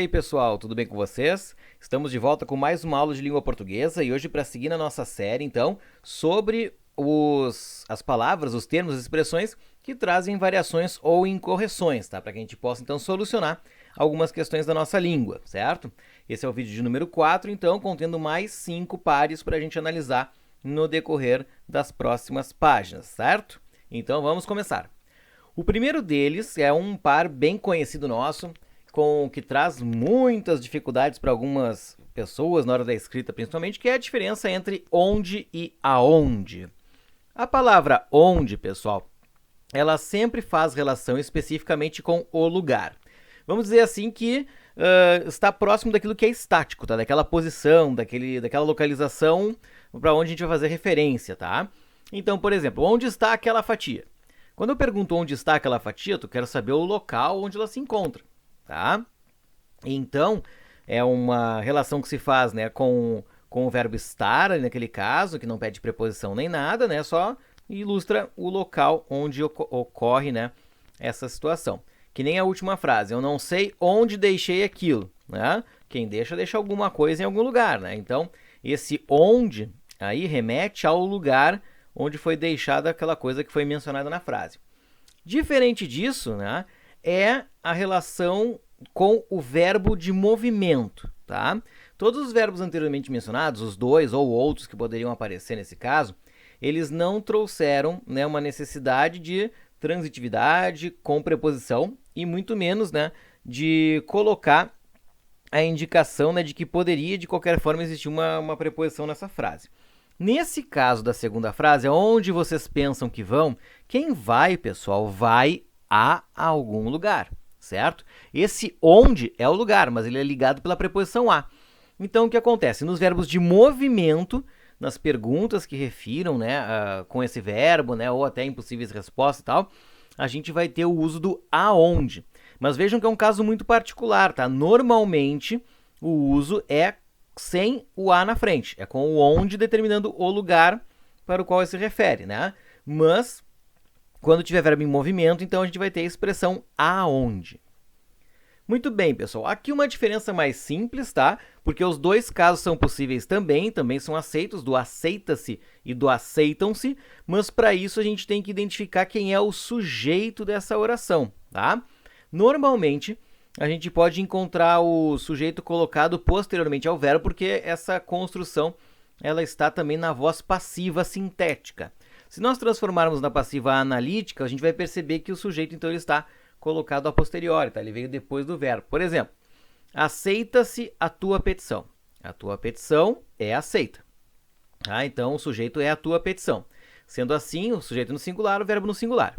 aí, pessoal, tudo bem com vocês? Estamos de volta com mais uma aula de língua portuguesa e hoje para seguir na nossa série, então, sobre as palavras, os termos, as expressões que trazem variações ou incorreções, tá? Para que a gente possa, então, solucionar algumas questões da nossa língua, certo? Esse é o vídeo de número 4, então, contendo mais 5 pares para a gente analisar no decorrer das próximas páginas, certo? Então, vamos começar. O primeiro deles é um par bem conhecido nosso, que traz muitas dificuldades para algumas pessoas na hora da escrita, principalmente, que é a diferença entre onde e aonde. A palavra onde, pessoal, ela sempre faz relação especificamente com o lugar. Vamos dizer assim que está próximo daquilo que é estático, tá? Daquela posição, daquela localização para onde a gente vai fazer referência, tá? Então, por exemplo, onde está aquela fatia? Quando eu pergunto onde está aquela fatia, eu quero saber o local onde ela se encontra, tá? Então, é uma relação que se faz, né, com o verbo estar, naquele caso, que não pede preposição nem nada, né, só ilustra o local onde ocorre, né, essa situação. Que nem a última frase, eu não sei onde deixei aquilo, né? Quem deixa alguma coisa em algum lugar, né? Então, esse onde aí remete ao lugar onde foi deixada aquela coisa que foi mencionada na frase. Diferente disso, né, é a relação com o verbo de movimento, tá? Todos os verbos anteriormente mencionados, os dois ou outros que poderiam aparecer nesse caso, eles não trouxeram, né, uma necessidade de transitividade com preposição e muito menos, né, de colocar a indicação, né, de que poderia de qualquer forma existir uma preposição nessa frase. Nesse caso da segunda frase, onde vocês pensam que vão, quem vai, pessoal, vai a algum lugar, certo? Esse onde é o lugar, mas ele é ligado pela preposição a. Então, o que acontece? Nos verbos de movimento, nas perguntas que refiram, né, com esse verbo, né, ou até impossíveis respostas e tal, a gente vai ter o uso do aonde. Mas vejam que é um caso muito particular, tá? Normalmente, o uso é sem o a na frente, é com o onde determinando o lugar para o qual ele se refere, né? Mas, quando tiver verbo em movimento, então a gente vai ter a expressão aonde. Muito bem, pessoal. Aqui uma diferença mais simples, tá? Porque os dois casos são possíveis também são aceitos, do aceita-se e do aceitam-se, mas para isso a gente tem que identificar quem é o sujeito dessa oração, tá? Normalmente, a gente pode encontrar o sujeito colocado posteriormente ao verbo, porque essa construção ela está também na voz passiva sintética. Se nós transformarmos na passiva analítica, a gente vai perceber que o sujeito, então, ele está colocado a posteriori, tá? Ele veio depois do verbo. Por exemplo, aceita-se a tua petição. A tua petição é aceita. Ah, então, o sujeito é a tua petição. Sendo assim, o sujeito no singular, o verbo no singular.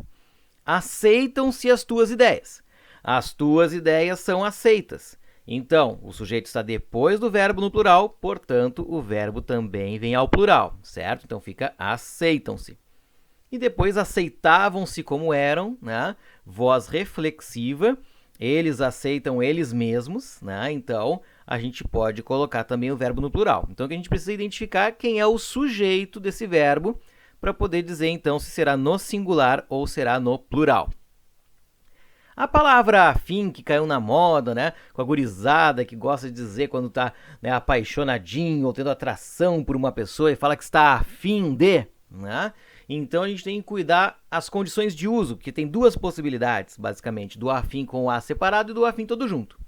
Aceitam-se as tuas ideias. As tuas ideias são aceitas. Então, o sujeito está depois do verbo no plural, portanto, o verbo também vem ao plural, certo? Então, fica aceitam-se. E depois aceitavam-se como eram, né? Voz reflexiva, eles aceitam eles mesmos, né? Então, a gente pode colocar também o verbo no plural. Então, a gente precisa identificar quem é o sujeito desse verbo para poder dizer, então, se será no singular ou será no plural. A palavra afim, que caiu na moda, né, com a gurizada que gosta de dizer quando está, né, apaixonadinho ou tendo atração por uma pessoa e fala que está afim de, né? Então, a gente tem que cuidar as condições de uso, porque tem duas possibilidades, basicamente, do afim com o a separado e do afim todo junto.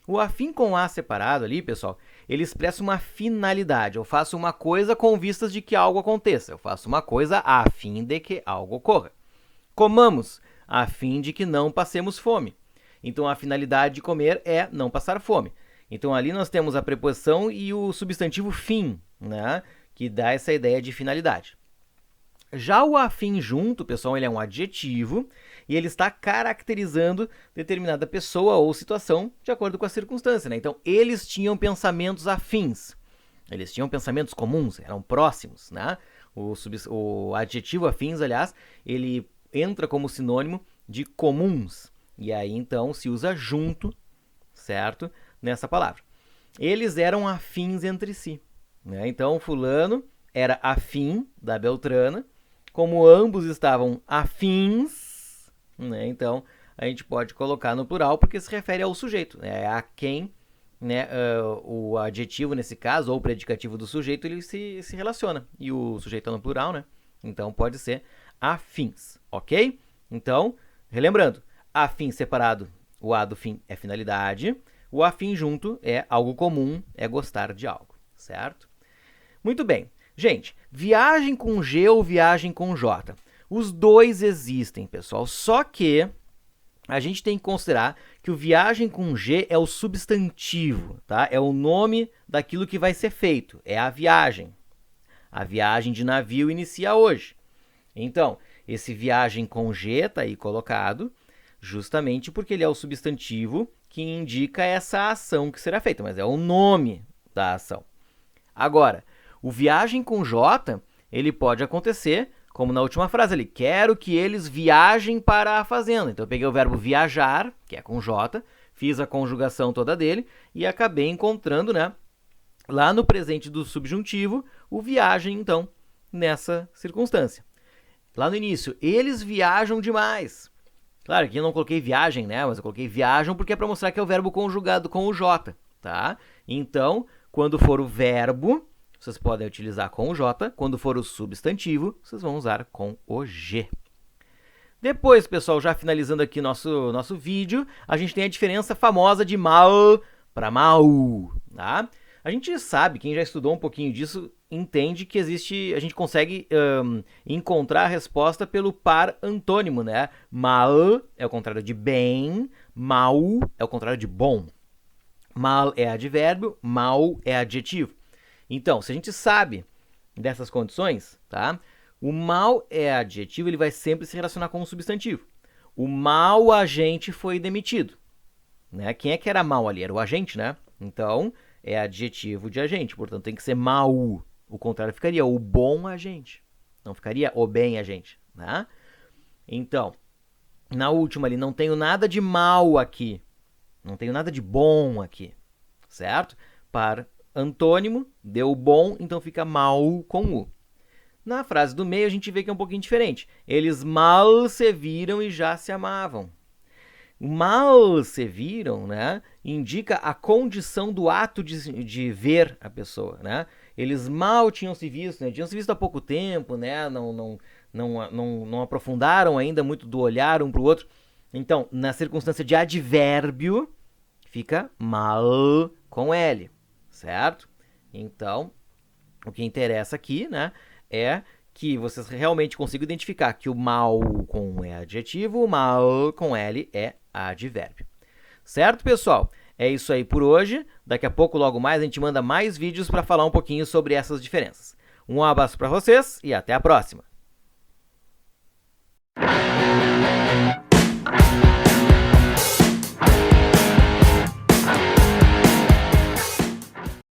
O afim com o a separado ali, pessoal, ele expressa uma finalidade. Eu faço uma coisa com vistas de que algo aconteça. Eu faço uma coisa a fim de que algo ocorra. Comamos a fim de que não passemos fome. Então, a finalidade de comer é não passar fome. Então, ali nós temos a preposição e o substantivo fim, né, que dá essa ideia de finalidade. Já o afim junto, pessoal, ele é um adjetivo e ele está caracterizando determinada pessoa ou situação de acordo com a circunstância, né? Então, eles tinham pensamentos afins. Eles tinham pensamentos comuns, eram próximos, né? O adjetivo afins, aliás, ele entra como sinônimo de comuns. E aí, então, se usa junto, certo? Nessa palavra. Eles eram afins entre si, né? Então, fulano era afim da Beltrana, como ambos estavam afins, né? Então, a gente pode colocar no plural porque se refere ao sujeito, é a quem, né, o adjetivo nesse caso, ou o predicativo do sujeito, ele se relaciona. E o sujeito é no plural, né? Então pode ser afins, ok? Então, relembrando, afim separado, o a do fim é finalidade, o afim junto é algo comum, é gostar de algo, certo? Muito bem. Gente, viagem com G ou viagem com J. Os dois existem, pessoal, só que a gente tem que considerar que o viagem com G é o substantivo, tá? É o nome daquilo que vai ser feito, é a viagem. A viagem de navio inicia hoje. Então, esse viagem com G está aí colocado justamente porque ele é o substantivo que indica essa ação que será feita, mas é o nome da ação. Agora, o viagem com J, ele pode acontecer, como na última frase ali, quero que eles viajem para a fazenda. Então, eu peguei o verbo viajar, que é com J, fiz a conjugação toda dele e acabei encontrando, né, lá no presente do subjuntivo, o viagem, então, nessa circunstância. Lá no início, eles viajam demais. Claro, aqui eu não coloquei viagem, né? Mas eu coloquei viajam porque é para mostrar que é o verbo conjugado com o J, tá? Então, quando for o verbo, vocês podem utilizar com o J. Quando for o substantivo, vocês vão usar com o G. Depois, pessoal, já finalizando aqui nosso vídeo, a gente tem a diferença famosa de mal para mal, tá? A gente sabe, quem já estudou um pouquinho disso, entende que a gente consegue encontrar a resposta pelo par antônimo, né? Mal é o contrário de bem, mal é o contrário de bom. Mal é advérbio, mal é adjetivo. Então, se a gente sabe dessas condições, tá? O mal é adjetivo, ele vai sempre se relacionar com um substantivo. O mau agente foi demitido, né? Quem é que era mau ali? Era o agente, né? Então, é adjetivo de agente, portanto, tem que ser mau. O contrário ficaria o bom agente. Não ficaria o bem agente, né? Então, na última ali, não tenho nada de mal aqui. Não tenho nada de bom aqui, certo? Para antônimo, deu bom, então fica mal com u. Na frase do meio, a gente vê que é um pouquinho diferente. Eles mal se viram e já se amavam. Mal se viram, né, indica a condição do ato de ver a pessoa, né? Eles mal tinham se visto, né? Tinham se visto há pouco tempo, né? Não aprofundaram ainda muito do olhar um para o outro. Então, na circunstância de advérbio, fica mal com L, certo? Então, o que interessa aqui, né, é que vocês realmente consigam identificar que o mal com é adjetivo, o mal com L é advérbio. Certo, pessoal? É isso aí por hoje. Daqui a pouco, logo mais, a gente manda mais vídeos para falar um pouquinho sobre essas diferenças. Um abraço para vocês e até a próxima!